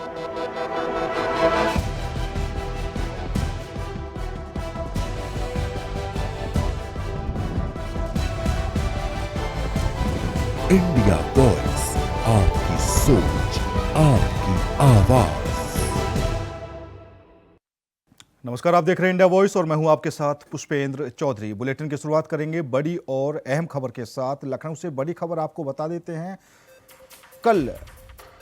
India voice, आपकी सोच, आपकी आवाज। नमस्कार, आप देख रहे हैं इंडिया वॉइस और मैं हूं आपके साथ पुष्पेंद्र चौधरी। बुलेटिन की शुरुआत करेंगे बड़ी और अहम खबर के साथ। लखनऊ से बड़ी खबर आपको बता देते हैं। कल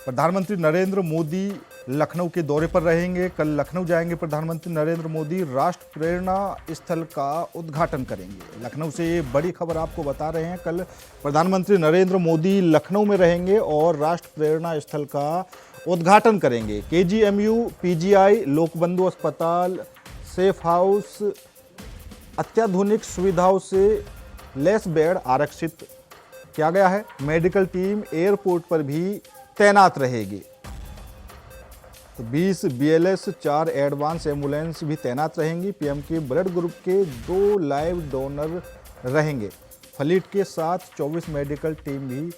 प्रधानमंत्री नरेंद्र मोदी लखनऊ के दौरे पर रहेंगे। कल लखनऊ जाएंगे प्रधानमंत्री नरेंद्र मोदी, राष्ट्र प्रेरणा स्थल का उद्घाटन करेंगे। लखनऊ से ये बड़ी खबर आपको बता रहे हैं। कल प्रधानमंत्री नरेंद्र मोदी लखनऊ में रहेंगे और राष्ट्र प्रेरणा स्थल का उद्घाटन करेंगे। केजीएमयू, पीजीआई, लोकबंधु अस्पताल, सेफ हाउस, अत्याधुनिक सुविधाओं से लैस बेड आरक्षित किया गया है। मेडिकल टीम एयरपोर्ट पर भी तैनात रहेगी। तो 20 बीएलएस, 4 एडवांस एम्बुलेंस भी तैनात रहेंगी। पीएम के ब्लड ग्रुप के 2 लाइव डोनर रहेंगे। फ्लीट के साथ 24 मेडिकल टीम भी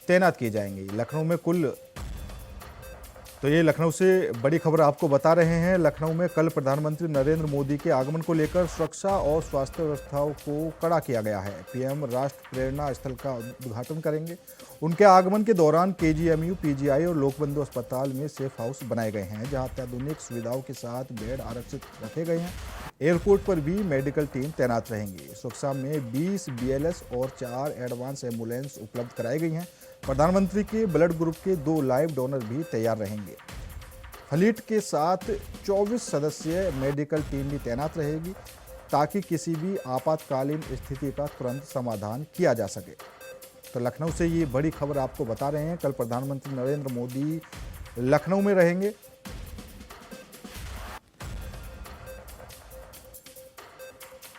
तैनात की जाएंगी। लखनऊ में कुल तो ये लखनऊ से बड़ी खबर आपको बता रहे हैं। लखनऊ में कल प्रधानमंत्री नरेंद्र मोदी के आगमन को लेकर सुरक्षा और स्वास्थ्य व्यवस्थाओं को कड़ा किया गया है। पीएम राष्ट्र प्रेरणा स्थल का उद्घाटन करेंगे। उनके आगमन के दौरान केजीएमयू, पीजीआई और लोकबंधु अस्पताल में सेफ हाउस बनाए गए हैं, जहां अत्याधुनिक सुविधाओं के साथ बेड आरक्षित रखे गए हैं। एयरपोर्ट पर भी मेडिकल टीम तैनात रहेंगी। सुरक्षा में 20 बीएलएस और 4 एडवांस एम्बुलेंस उपलब्ध कराई गई हैं। प्रधानमंत्री के ब्लड ग्रुप के 2 लाइव डोनर भी तैयार रहेंगे। फ्लीट के साथ 24 सदस्यीय मेडिकल टीम भी तैनात रहेगी, ताकि किसी भी आपातकालीन स्थिति का तुरंत समाधान किया जा सके। तो लखनऊ से ये बड़ी खबर आपको बता रहे हैं। कल प्रधानमंत्री नरेंद्र मोदी लखनऊ में रहेंगे।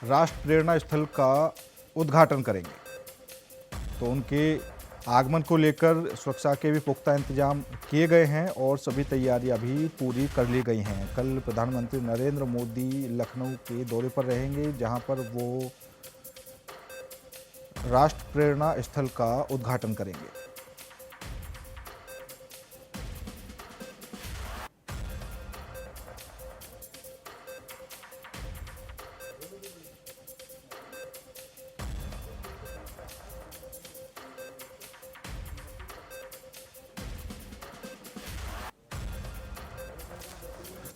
राष्ट्र प्रेरणा स्थल का उद्घाटन करेंगे। तो उनके आगमन को लेकर सुरक्षा के भी पुख्ता इंतजाम किए गए हैं और सभी तैयारियां भी पूरी कर ली गई हैं। कल प्रधानमंत्री नरेंद्र मोदी लखनऊ के दौरे पर रहेंगे, जहां पर वो राष्ट्र प्रेरणा स्थल का उद्घाटन करेंगे।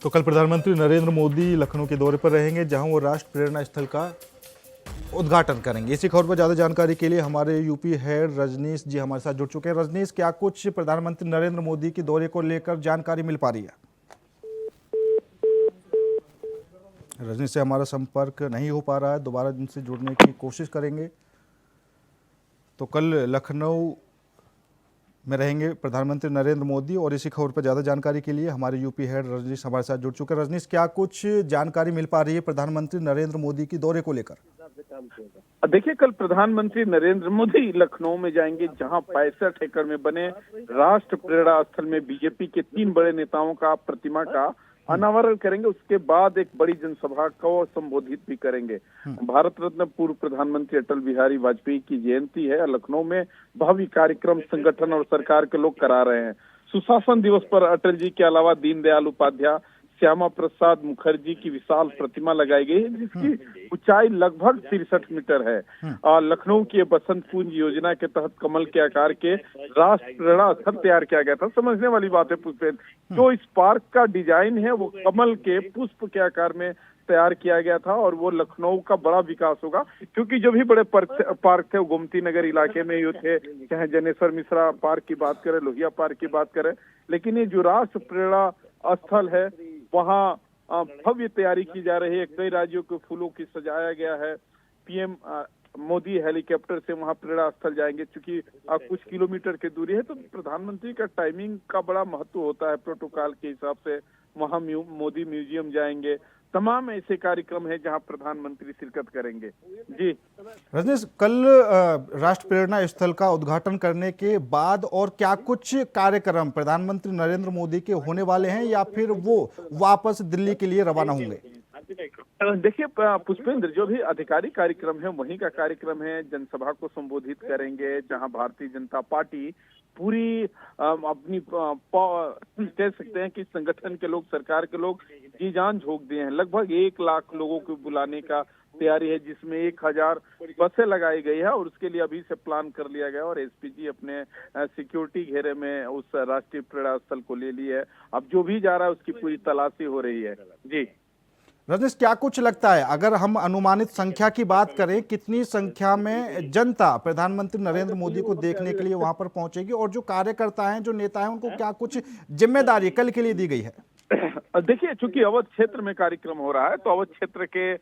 तो कल प्रधानमंत्री नरेंद्र मोदी लखनऊ के दौरे पर रहेंगे, जहां वो राष्ट्र प्रेरणा स्थल का उद्घाटन करेंगे। इसी खबर पर ज़्यादा जानकारी के लिए हमारे यूपी हेड रजनीश जी हमारे साथ जुड़ चुके हैं। रजनीश, क्या कुछ प्रधानमंत्री नरेंद्र मोदी के दौरे को लेकर जानकारी मिल पा रही है? रजनीश से हमारा संपर्क नहीं हो पा रहा है, दोबारा इनसे जुड़ने की कोशिश करेंगे। तो कल लखनऊ में रहेंगे प्रधानमंत्री नरेंद्र मोदी और इसी खबर पर ज़्यादा जानकारी के लिए हमारे यूपी हेड रजनीश हमारे साथ जुड़ चुके हैं। रजनीश, क्या कुछ जानकारी मिल पा रही है प्रधानमंत्री नरेंद्र मोदी की दौरे को लेकर? देखिए, कल प्रधानमंत्री नरेंद्र मोदी लखनऊ में जाएंगे, जहां 65 एकड़ में बने राष्ट्र प्रेरणा स्थल में बीजेपी के 3 बड़े नेताओं का प्रतिमा का अनावरण करेंगे। उसके बाद एक बड़ी जनसभा को संबोधित भी करेंगे। भारत रत्न पूर्व प्रधानमंत्री अटल बिहारी वाजपेयी की जयंती है। लखनऊ में भव्य कार्यक्रम संगठन और सरकार के लोग करा रहे हैं। सुशासन दिवस पर अटल जी के अलावा दीनदयाल उपाध्याय, श्यामा प्रसाद मुखर्जी की विशाल प्रतिमा लगाई गई है, जिसकी ऊंचाई लगभग 63 मीटर है। लखनऊ की बसंत कुंज योजना के तहत कमल के आकार के राष्ट्र प्रेरणा स्थल तैयार किया गया था। समझने वाली बात है पुष्पेंद्र, जो इस पार्क का डिजाइन है वो कमल के पुष्प के आकार में तैयार किया गया था और वो लखनऊ का बड़ा विकास होगा, क्योंकि जो भी बड़े पार्क थे वो गोमती नगर इलाके में ही थे, चाहे जनेश्वर मिश्रा पार्क की बात करें, लोहिया पार्क की बात करें, लेकिन ये जो राष्ट्र प्रेरणा स्थल है वहाँ भव्य तैयारी की जा रही है। कई राज्यों के फूलों की सजाया गया है। पीएम मोदी हेलीकॉप्टर से वहां प्रेरणा स्थल जाएंगे, क्योंकि कुछ किलोमीटर की दूरी है, तो प्रधानमंत्री का टाइमिंग का बड़ा महत्व होता है। प्रोटोकॉल के हिसाब से वहां मोदी म्यूजियम जाएंगे। तमाम ऐसे कार्यक्रम है जहां प्रधानमंत्री शिरकत करेंगे। जी रजनीश, कल राष्ट्र प्रेरणा स्थल का उद्घाटन करने के बाद और क्या कुछ कार्यक्रम प्रधानमंत्री नरेंद्र मोदी के होने वाले हैं, या फिर वो वापस दिल्ली के लिए रवाना होंगे? देखिए पुष्पेंद्र, जो भी आधिकारिक कार्यक्रम है वहीं का कार्यक्रम है, जनसभा को संबोधित करेंगे, जहां भारतीय जनता पार्टी पूरी अपनी कह सकते हैं कि संगठन के लोग, सरकार के लोग जी जान झोंक दिए हैं। लगभग 1 लाख लोगों को बुलाने का तैयारी है, जिसमें 1000 बसें लगाई गई है और उसके लिए अभी से प्लान कर लिया गया और एसपीजी अपने सिक्योरिटी घेरे में उस राष्ट्रीय प्रेरणा स्थल को ले ली है। अब जो भी जा रहा है उसकी पूरी तलाशी हो रही है। जी रजनीश, क्या कुछ लगता है, अगर हम अनुमानित संख्या की बात करें, कितनी संख्या में जनता प्रधानमंत्री नरेंद्र मोदी को देखने के लिए वहां पर पहुंचेगी, और जो कार्यकर्ता हैं, जो नेता हैं, उनको क्या कुछ जिम्मेदारी कल के लिए दी गई है? देखिए, चूंकि अवध क्षेत्र में कार्यक्रम हो रहा है तो अवध क्षेत्र के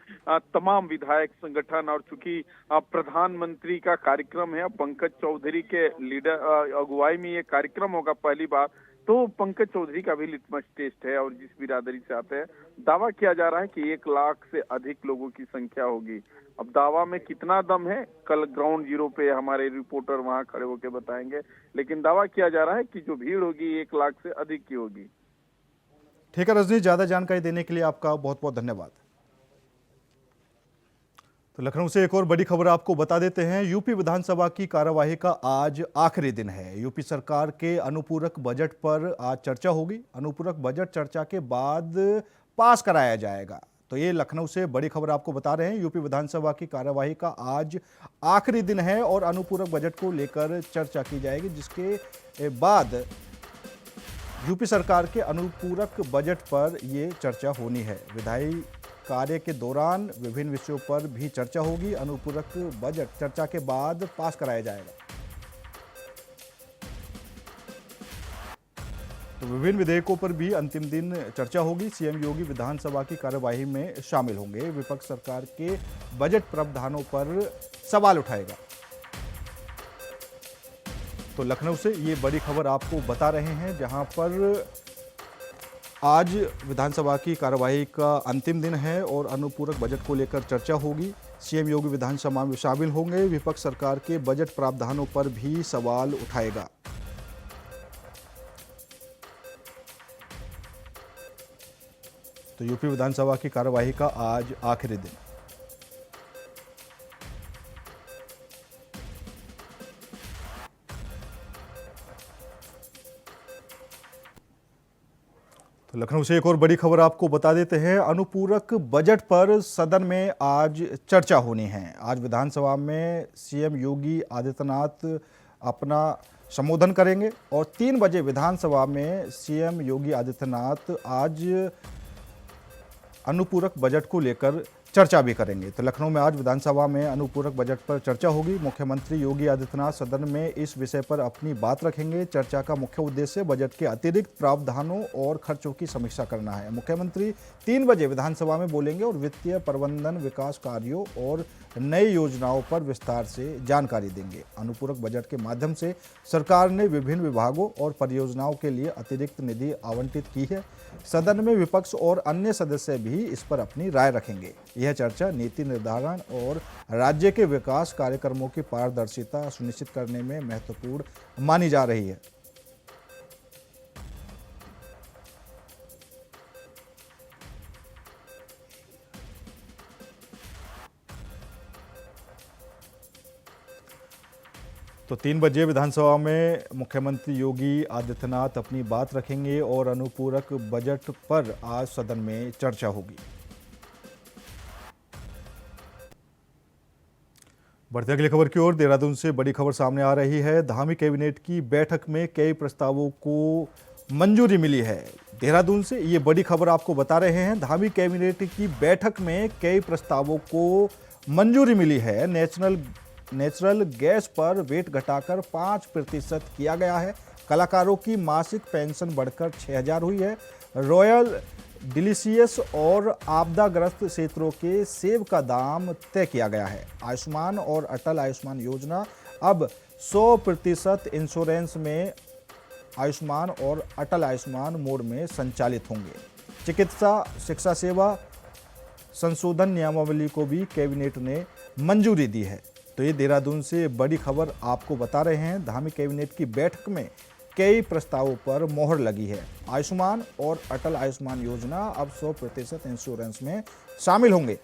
तमाम विधायक संगठन, और चूंकि प्रधानमंत्री का कार्यक्रम है, पंकज चौधरी के लीडर अगुवाई में ये कार्यक्रम होगा पहली बार, तो पंकज चौधरी का भी लिटमस टेस्ट है। और जिस बिरादरी से आते हैं, दावा किया जा रहा है कि 1 लाख से अधिक लोगों की संख्या होगी। अब दावा में कितना दम है, कल ग्राउंड जीरो पे हमारे रिपोर्टर वहां खड़े होकर बताएंगे, लेकिन दावा किया जा रहा है कि जो भीड़ होगी 1 लाख से अधिक की होगी। ठीक है रजनीश, ज्यादा जानकारी देने के लिए आपका बहुत बहुत धन्यवाद। तो लखनऊ से एक और बड़ी खबर आपको बता देते हैं। यूपी विधानसभा की कार्यवाही का आज आखिरी दिन है। यूपी सरकार के अनुपूरक बजट पर आज चर्चा होगी। अनुपूरक बजट चर्चा के बाद पास कराया जाएगा। तो ये लखनऊ से बड़ी खबर आपको बता रहे हैं। यूपी विधानसभा की कार्यवाही का आज आखिरी दिन है और अनुपूरक बजट को लेकर चर्चा की जाएगी, जिसके बाद यूपी सरकार के अनुपूरक बजट पर ये चर्चा होनी है। विधायी कार्य के दौरान विभिन्न विषयों पर भी चर्चा होगी। अनुपूरक बजट चर्चा के बाद पास कराया जाएगा। तो विभिन्न विधेयकों पर भी अंतिम दिन चर्चा होगी। सीएम योगी विधानसभा की कार्यवाही में शामिल होंगे। विपक्ष सरकार के बजट प्रावधानों पर सवाल उठाएगा। तो लखनऊ से ये बड़ी खबर आपको बता रहे हैं, जहां पर आज विधानसभा की कार्यवाही का अंतिम दिन है और अनुपूरक बजट को लेकर चर्चा होगी। सीएम योगी विधानसभा में शामिल होंगे। विपक्ष सरकार के बजट प्रावधानों पर भी सवाल उठाएगा। तो यूपी विधानसभा की कार्यवाही का आज आखिरी दिन। तो लखनऊ से एक और बड़ी खबर आपको बता देते हैं। अनुपूरक बजट पर सदन में आज चर्चा होनी है। आज विधानसभा में सीएम योगी आदित्यनाथ अपना संबोधन करेंगे और 3 बजे विधानसभा में सीएम योगी आदित्यनाथ आज अनुपूरक बजट को लेकर चर्चा भी करेंगे। तो लखनऊ में आज विधानसभा में अनुपूरक बजट पर चर्चा होगी। मुख्यमंत्री योगी आदित्यनाथ सदन में इस विषय पर अपनी बात रखेंगे। चर्चा का मुख्य उद्देश्य बजट के अतिरिक्त प्रावधानों और खर्चों की समीक्षा करना है। मुख्यमंत्री 3 बजे विधानसभा में बोलेंगे और वित्तीय प्रबंधन, विकास कार्यों और नई योजनाओं पर विस्तार से जानकारी देंगे। अनुपूरक बजट के माध्यम से सरकार ने विभिन्न विभागों और परियोजनाओं के लिए अतिरिक्त निधि आवंटित की है। सदन में विपक्ष और अन्य सदस्य भी इस पर अपनी राय रखेंगे। यह चर्चा नीति निर्धारण और राज्य के विकास कार्यक्रमों की पारदर्शिता सुनिश्चित करने में महत्वपूर्ण मानी जा रही है। तो 3 बजे विधानसभा में मुख्यमंत्री योगी आदित्यनाथ अपनी बात रखेंगे और अनुपूरक बजट पर आज सदन में चर्चा होगी। बढ़ते अगली खबर की ओर। देहरादून से बड़ी खबर सामने आ रही है। धामी कैबिनेट की बैठक में कई प्रस्तावों को मंजूरी मिली है। देहरादून से ये बड़ी खबर आपको बता रहे हैं। धामी कैबिनेट की बैठक में कई प्रस्तावों को मंजूरी मिली है। नेचुरल गैस पर वेट घटाकर 5% किया गया है। कलाकारों की मासिक पेंशन बढ़कर 6000 हुई है। रॉयल डिलीशियस और आपदाग्रस्त क्षेत्रों के सेब का दाम तय किया गया है। आयुष्मान और अटल आयुष्मान योजना अब 100% इंश्योरेंस में आयुष्मान और अटल आयुष्मान मोड में संचालित होंगे। चिकित्सा शिक्षा सेवा संशोधन नियमावली को भी कैबिनेट ने मंजूरी दी है। तो ये देहरादून से बड़ी खबर आपको बता रहे हैं। धामी कैबिनेट की बैठक में कई प्रस्तावों पर मोहर लगी है। आयुष्मान और अटल आयुष्मान योजना अब 100% इंश्योरेंस में शामिल होंगे।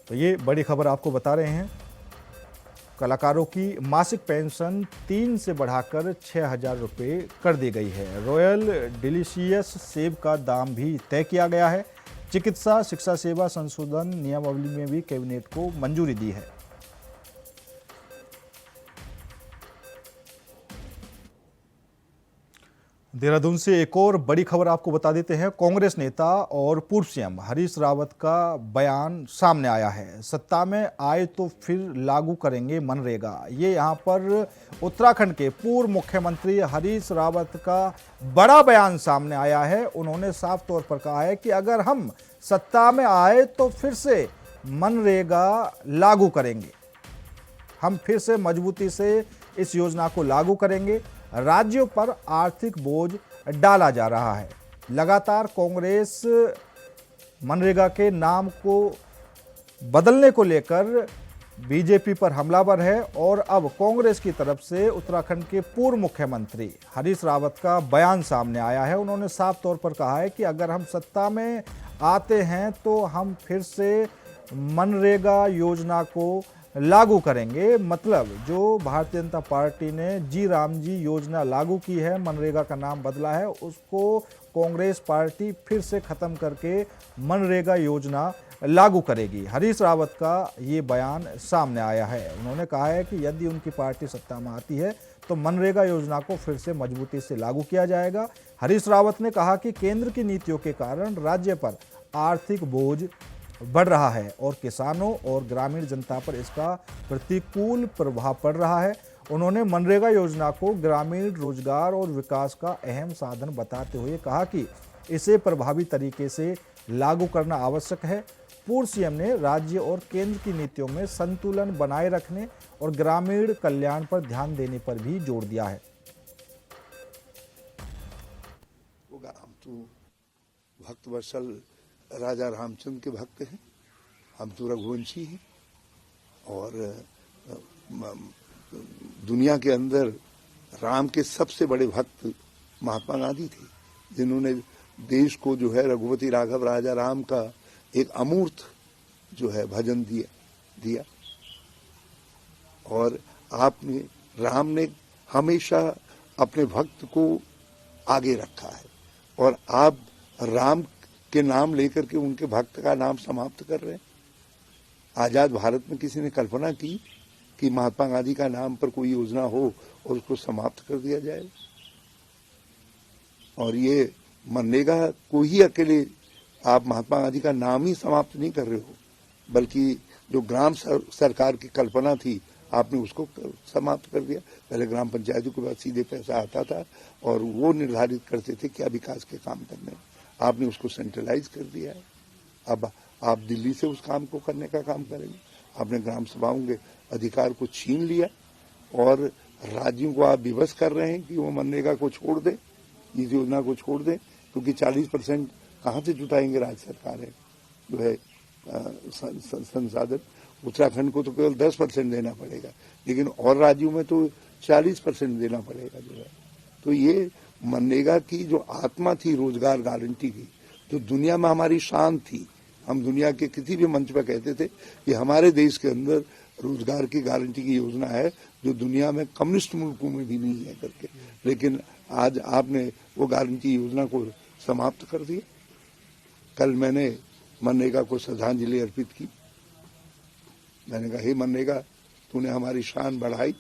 तो ये बड़ी खबर आपको बता रहे हैं। कलाकारों की मासिक पेंशन 3 से बढ़ाकर 6,000 रुपये कर दी गई है। रॉयल डिलीशियस सेब का दाम भी तय किया गया है। चिकित्सा शिक्षा सेवा संशोधन नियमावली में भी कैबिनेट को मंजूरी दी है। देहरादून से एक और बड़ी खबर आपको बता देते हैं। कांग्रेस नेता और पूर्व सीएम हरीश रावत का बयान सामने आया है। सत्ता में आए तो फिर लागू करेंगे मनरेगा। ये यहां पर उत्तराखंड के पूर्व मुख्यमंत्री हरीश रावत का बड़ा बयान सामने आया है। उन्होंने साफ तौर पर कहा है कि अगर हम सत्ता में आए तो फिर से मनरेगा लागू करेंगे। हम फिर से मजबूती से इस योजना को लागू करेंगे। राज्यों पर आर्थिक बोझ डाला जा रहा है। लगातार कांग्रेस मनरेगा के नाम को बदलने को लेकर बीजेपी पर हमलावर है और अब कांग्रेस की तरफ से उत्तराखंड के पूर्व मुख्यमंत्री हरीश रावत का बयान सामने आया है। उन्होंने साफ तौर पर कहा है कि अगर हम सत्ता में आते हैं तो हम फिर से मनरेगा योजना को लागू करेंगे। मतलब जो भारतीय जनता पार्टी ने जी राम जी योजना लागू की है, मनरेगा का नाम बदला है, उसको कांग्रेस पार्टी फिर से खत्म करके मनरेगा योजना लागू करेगी। हरीश रावत का ये बयान सामने आया है। उन्होंने कहा है कि यदि उनकी पार्टी सत्ता में आती है तो मनरेगा योजना को फिर से मजबूती से लागू किया जाएगा। हरीश रावत ने कहा कि केंद्र की नीतियों के कारण राज्य पर आर्थिक बोझ बढ़ रहा है और किसानों और ग्रामीण जनता पर इसका प्रतिकूल प्रभाव पड़ रहा है। उन्होंने मनरेगा योजना को ग्रामीण रोजगार और विकास का अहम साधन बताते हुए कहा कि इसे प्रभावी तरीके से लागू करना आवश्यक है। पूर्व सीएम ने राज्य और केंद्र की नीतियों में संतुलन बनाए रखने और ग्रामीण कल्याण पर ध्यान देने पर भी जोर दिया है। हम तो भक्तवत्सल राजा रामचंद्र के भक्त हैं, हम तो रघुवंशी हैं और दुनिया के अंदर राम के सबसे बड़े भक्त महात्मा गांधी थे, जिन्होंने देश को जो है रघुपति राघव राजा राम का एक अमूर्त जो है भजन दिया और राम ने हमेशा अपने भक्त को आगे रखा है और आप राम के नाम लेकर के उनके भक्त का नाम समाप्त कर रहे हैं। आजाद भारत में किसी ने कल्पना की कि महात्मा गांधी का नाम पर कोई योजना हो और उसको समाप्त कर दिया जाए? और ये मनरेगा को ही अकेले आप महात्मा गांधी का नाम ही समाप्त नहीं कर रहे हो, बल्कि जो ग्राम सरकार की कल्पना थी आपने उसको समाप्त कर दिया। पहले ग्राम पंचायतों के पास सीधे पैसा आता था और वो निर्धारित करते थे क्या विकास के काम करने, आपने उसको सेंट्रलाइज कर दिया है। अब आप दिल्ली से उस काम को करने का काम करेंगे। आपने ग्राम सभाओं के अधिकार को छीन लिया और राज्यों को आप विवश कर रहे हैं कि वो मनरेगा को छोड़ दें, इस योजना को छोड़ दें, क्योंकि 40% कहाँ से जुटाएंगे राज्य सरकारें जो है संसाधन। उत्तराखंड को तो केवल 10% देना पड़ेगा, लेकिन और राज्यों में तो 40% देना पड़ेगा जो है। तो ये मनरेगा की जो आत्मा थी रोजगार गारंटी की, जो दुनिया में हमारी शान थी, हम दुनिया के किसी भी मंच पर कहते थे कि हमारे देश के अंदर रोजगार की गारंटी की योजना है जो दुनिया में कम्युनिस्ट मुल्कों में भी नहीं है करके, लेकिन आज आपने वो गारंटी योजना को समाप्त कर दिया। कल मैंने मनरेगा को श्रद्धांजलि अर्पित की। मैंने कहा हे मनरेगा, तूने हमारी शान बढ़ाई,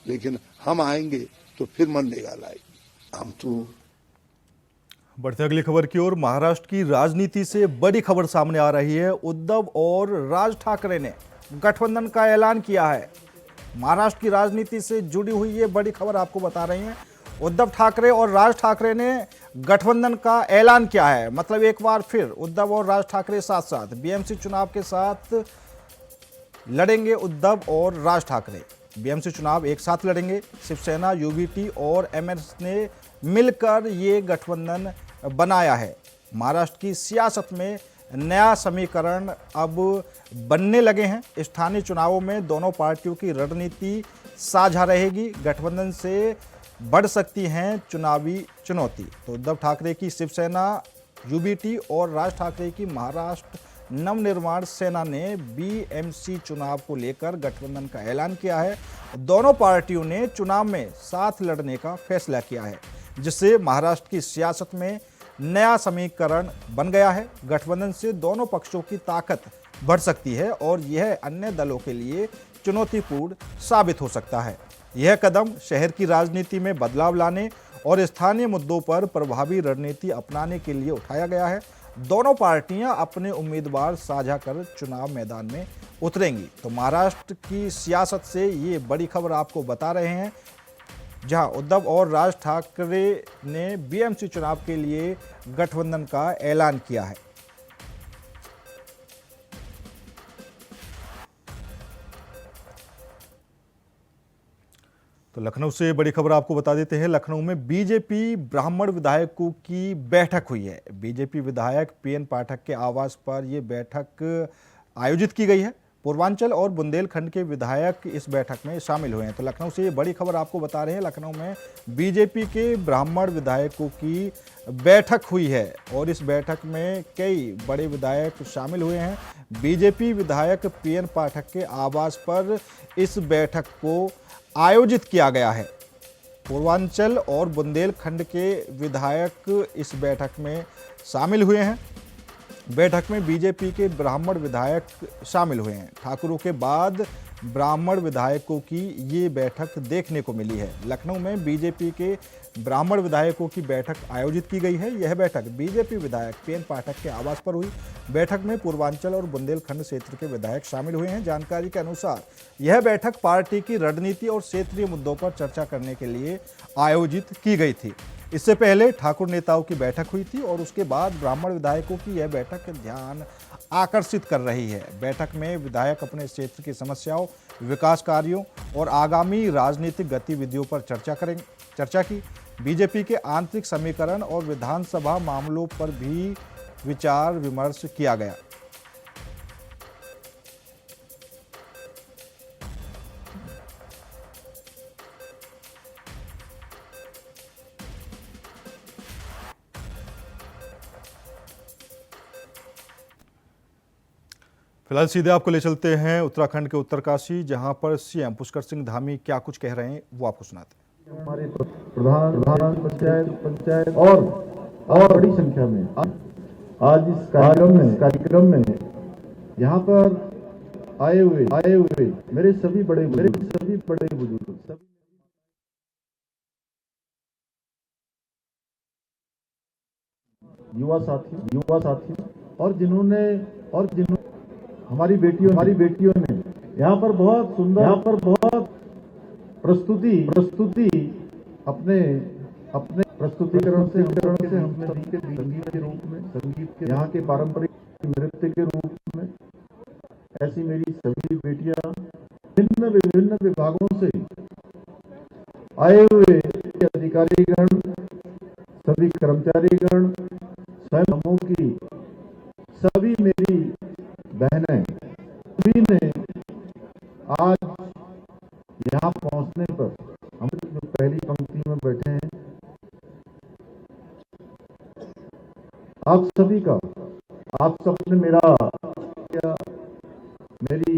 लेकिन हम आएंगे तो फिर मनरेगा लाए। हम तो बढ़ते अगली खबर की ओर। महाराष्ट्र की राजनीति से बड़ी खबर सामने आ रही है। उद्धव और राज ठाकरे ने गठबंधन का ऐलान किया है। महाराष्ट्र की राजनीति से जुड़ी हुई ये बड़ी खबर आपको बता रही हैं। उद्धव ठाकरे और राज ठाकरे ने गठबंधन का ऐलान किया है। मतलब एक बार फिर उद्धव और राज ठाकरे साथ साथ बीएमसी चुनाव के साथ लड़ेंगे। उद्धव और राज ठाकरे बीएमसी चुनाव एक साथ लड़ेंगे। शिवसेना, यूबीटी और एमएस ने मिलकर ये गठबंधन बनाया है। महाराष्ट्र की सियासत में नया समीकरण अब बनने लगे हैं। स्थानीय चुनावों में दोनों पार्टियों की रणनीति साझा रहेगी। गठबंधन से बढ़ सकती हैं चुनावी चुनौती। तो उद्धव ठाकरे की शिवसेना, यूबीटी और राज ठाकरे की महाराष्ट्र नवनिर्माण सेना ने बीएमसी चुनाव को लेकर गठबंधन का ऐलान किया है। दोनों पार्टियों ने चुनाव में साथ लड़ने का फैसला किया है, जिससे महाराष्ट्र की सियासत में नया समीकरण बन गया है। गठबंधन से दोनों पक्षों की ताकत बढ़ सकती है और यह अन्य दलों के लिए चुनौतीपूर्ण साबित हो सकता है। यह कदम शहर की राजनीति में बदलाव लाने और स्थानीय मुद्दों पर प्रभावी रणनीति अपनाने के लिए उठाया गया है। दोनों पार्टियां अपने उम्मीदवार साझा कर चुनाव मैदान में उतरेंगी। तो महाराष्ट्र की सियासत से ये बड़ी खबर आपको बता रहे हैं, जहां उद्धव और राज ठाकरे ने बीएमसी चुनाव के लिए गठबंधन का ऐलान किया है। तो लखनऊ से बड़ी खबर आपको बता देते हैं। लखनऊ में बीजेपी ब्राह्मण विधायकों की बैठक हुई है। बीजेपी विधायक पीएन पाठक के आवास पर यह बैठक आयोजित की गई है। पूर्वांचल और बुंदेलखंड के विधायक इस बैठक में शामिल हुए हैं। तो लखनऊ से ये बड़ी खबर आपको बता रहे हैं। लखनऊ में बीजेपी के ब्राह्मण विधायकों की बैठक हुई है और इस बैठक में कई बड़े विधायक शामिल हुए हैं। बीजेपी विधायक पीएन पाठक के आवास पर इस बैठक को आयोजित किया गया है। पूर्वांचल और बुंदेलखंड के विधायक इस बैठक में शामिल हुए हैं। बैठक में बीजेपी के ब्राह्मण विधायक शामिल हुए हैं। ठाकुरों के बाद ब्राह्मण विधायकों की ये बैठक देखने को मिली है। लखनऊ में बीजेपी के ब्राह्मण विधायकों की बैठक आयोजित की गई है। यह बैठक बीजेपी विधायक पीएन पाठक के आवास पर हुई। बैठक में पूर्वांचल और बुंदेलखंड क्षेत्र के विधायक शामिल हुए हैं। जानकारी के अनुसार यह बैठक पार्टी की रणनीति और क्षेत्रीय मुद्दों पर चर्चा करने के लिए आयोजित की गई थी। इससे पहले ठाकुर नेताओं की बैठक हुई थी और उसके बाद ब्राह्मण विधायकों की यह बैठक ध्यान आकर्षित कर रही है। बैठक में विधायक अपने क्षेत्र की समस्याओं, विकास कार्यों और आगामी राजनीतिक गतिविधियों पर चर्चा की। बीजेपी के आंतरिक समीकरण और विधानसभा मामलों पर भी विचार विमर्श किया गया। फिलहाल सीधे आपको ले चलते हैं उत्तराखंड के उत्तरकाशी, जहां पर सीएम पुष्कर सिंह धामी क्या कुछ कह रहे हैं वो आपको सुनाते हैं। हमारे प्रधान पंचायत और बड़ी संख्या में आज इस कार्यक्रम में यहाँ पर आए हुए मेरे सभी बड़े बुजुर्ग युवा साथी और जिन्होंने हमारी बेटियों ने यहाँ पर बहुत सुंदर प्रस्तुति अपने प्रस्तुतिकरण से हमने संगीत के रूप में, यहाँ के पारंपरिक नृत्य के रूप में, ऐसी मेरी सभी बेटियां विभिन्न विभागों से आए हुए अधिकारीगण, सभी कर्मचारीगण, स्वयं समूह की सभी मेरी बहनें सभी ने आज यहाँ पहुंचने पर, हम जो पहली पंक्ति में बैठे हैं, आप सबने मेरी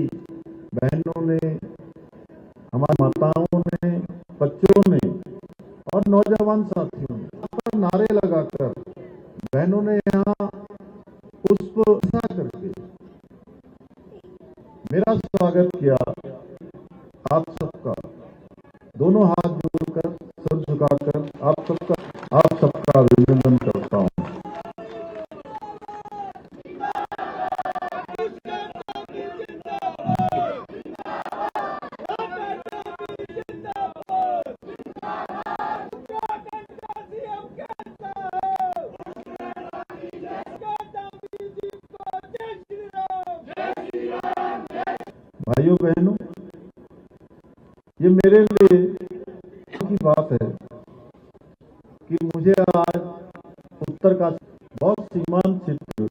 बहनों ने, हमारी माताओं ने, बच्चों ने और नौजवान साथियों ने यहाँ पर नारे लगाकर, बहनों ने यहाँ पुष्प करके मेरा स्वागत किया। आप सबका दोनों हाथ जोड़कर, सर झुकाकर आप सबका अभिनंदन करता हूं। भाइयों बहनों, ये मेरे लिए की बात है कि मुझे आज उत्तर का बहुत सीमांत क्षेत्र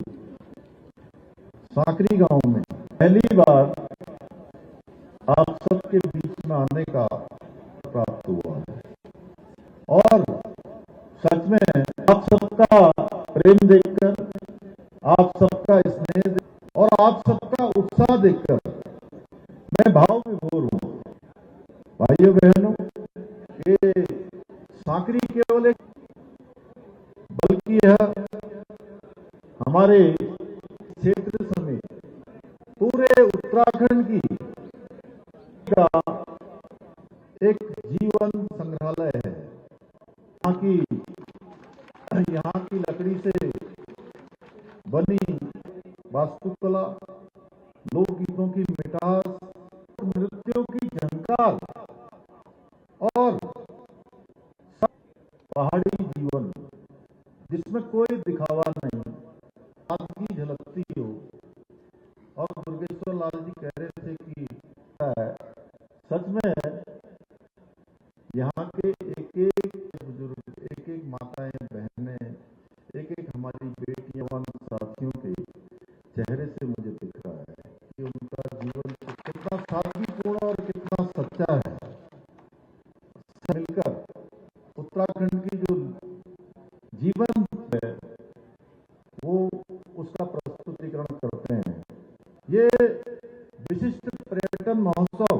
सांकरी गांव में पहली बार आप सबके बीच में आने का प्राप्त हुआ है। सबका प्रेम देखकर, आप सबका स्नेह और आप सबका उत्साह देखकर मैं भाव विभोर हूं। भाइयों बहनों, ये सांकरी केवल एक बल्कि यह हमारे क्षेत्र समेत पूरे उत्तराखंड की का एक जीवन संग्रहालय है। यहाँ की लकड़ी से बनी वास्तुकला, लोकगीतों की मिठास, नृत्यों की झंकार और पहाड़ी जीवन जिसमें कोई दिखावा नहीं, सादगी झलकती हो। और दुर्गेश्वर लाल जी कह रहे थे कि सच में यहाँ के एक एक बुजुर्ग, एक एक माताएं बहनें, एक एक हमारी बेटियां साथियों के चेहरे से मुझे दिख रहा है कि उनका जीवन कितना सादगीपूर्ण और कितना सच्चा है। मिलकर उत्तराखंड की जो जीवन है वो उसका प्रस्तुतिकरण करते हैं। ये विशिष्ट पर्यटन महोत्सव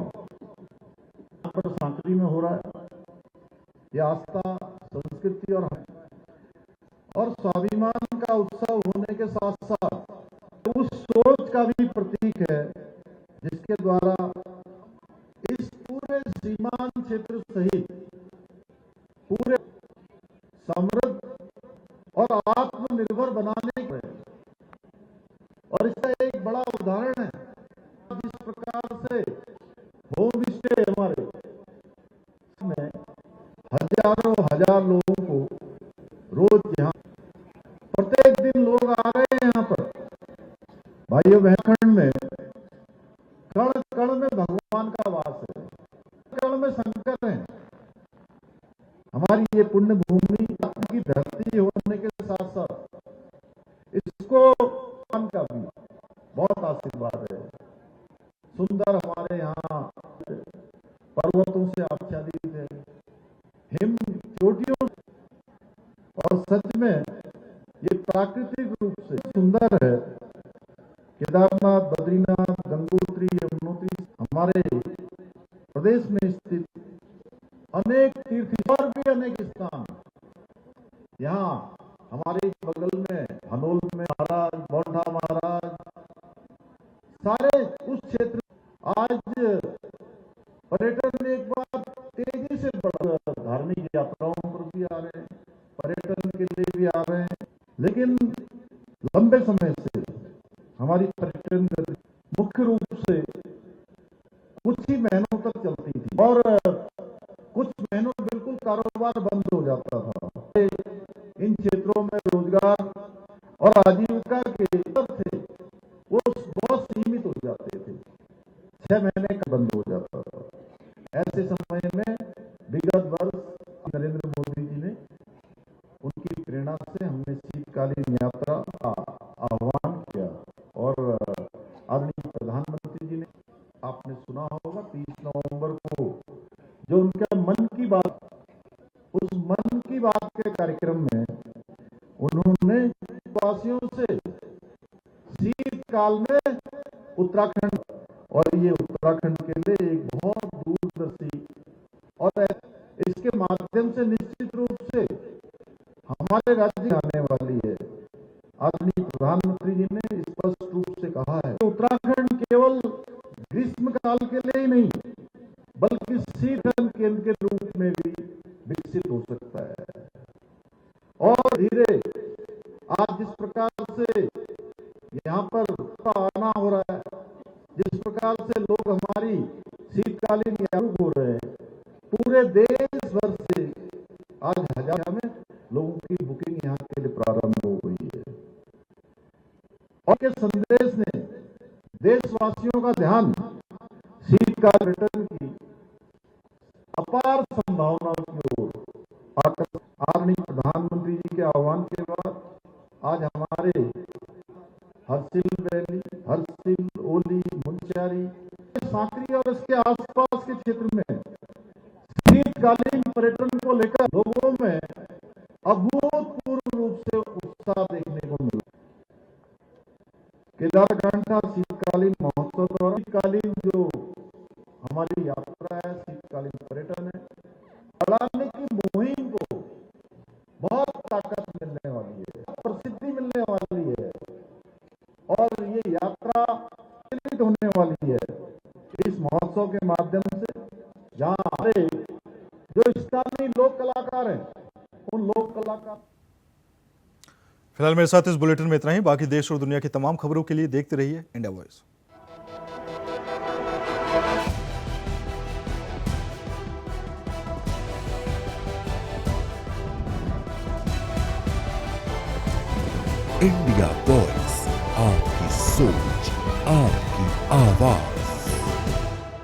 यहाँ पर सांकरी में हो रहा है। ये आस्था, संस्कृति और स्वाभिमान का उत्सव होने के साथ साथ उस सोच का भी प्रतीक है जिसके द्वारा इस पूरे सीमांत क्षेत्र सहित पूरे समृद्ध और आत्मनिर्भर बनाने के, और इसका एक बड़ा उदाहरण है जिस प्रकार से होम स्टे हमारे में हजारों हजार लोगों को रोज यहाँ प्रत्येक दिन लोग आ रहे हैं। यहाँ पर भाइयों बहन में कण कण में भगवान का वास है, कण में शंकर है। हमारी ये पुण्य भूमि की धरती होने के साथ साथ इसको भगवान का भी बहुत आशीर्वाद है। सुंदर हमारे यहाँ पर्वतों से आच्छादित है, हिम चोटियों, और सच में ये प्राकृतिक रूप से सुंदर है। केदारनाथ, बद्रीनाथ, गंगोत्री, यमुनोत्री हमारे प्रदेश में स्थित अनेक तीर्थ और भी अनेक स्थान। यहाँ हमारे बगल में हनोल में महाराज, बौंढा महाराज, सारे उस क्षेत्र आज पर्यटन एक बार तेजी से बढ़, धार्मिक यात्राओं पर भी आ रहे हैं, पर्यटन के लिए भी आ रहे हैं। लेकिन लंबे समय से हमारी पर्यटन मुख्य रूप से कुछ ही महीनों तक चलती थी और कुछ महीनों बिल्कुल कारोबार बंद हो जाता था। इन क्षेत्रों में रोजगार और आजीविका के थे वो बहुत सीमित हो जाते थे, 6 महीने का बंद हो जाता था। ऐसे समय में विगत वर्ष नरेंद्र मोदी जी ने उनकी प्रेरणा से हमने शीतकालीन यात्रा का आह्वान किया और आदरणीय प्रधानमंत्री जी ने, आपने सुना होगा 30 नवंबर को जो उनका मन की बात, उस मन की बात के कार्यक्रम में उन्होंने वासियों से शीतकाल में उत्तराखंड, और ये उत्तराखंड के लिए एक बहुत दूरदर्शी और इसके माध्यम से निश्चित रूप से हमारे राज्य आने वाली है। आदरणीय प्रधानमंत्री जी ने स्पष्ट रूप से कहा है उत्तराखंड केवल ग्रीष्म काल के लिए ही नहीं बल्कि शीतकालीन केंद्र के रूप में भी विकसित हो सकता है। और धीरे आज जिस प्रकार से यहाँ पर आना हो रहा है, जिस प्रकार से लोग हमारी शीतकालीन यात्रा हो रहे हैं, पूरे देश भर से आज हजार में लोगों की बुकिंग यहाँ के लिए प्रारंभ हो गई है। और के संदेश ने देशवासियों का ध्यान शीतकाल पर्यटन की अपार संभावनाओं की ओर आदरणीय प्रधानमंत्री जी के आह्वान के बाद आज हमारे हरसिल वैली, हरसिल, ओली, मुंशियारी, सांकरी और इसके आसपास के क्षेत्र में शीतकालीन पर्यटन को लेकर लोगों में अभूतपूर्व रूप से केदारघंटा शीतकालीन महोत्सव द्वारा शीतकालीन जो हमारी यात्रा है, शीतकालीन पर्यटन है, बढ़ाने की मुहिम को बहुत ताकत मिलने वाली है, प्रसिद्धि मिलने वाली है और ये यात्रा विकसित होने वाली है इस महोत्सव के माध्यम से, जहां हमारे जो स्थानीय लोक कलाकार हैं उन लोक कलाकार। फिलहाल मेरे साथ इस बुलेटिन में इतना ही। बाकी देश और दुनिया की तमाम खबरों के लिए देखते रहिए इंडिया वॉइस। इंडिया वॉइस, आपकी सोच, आपकी आवाज।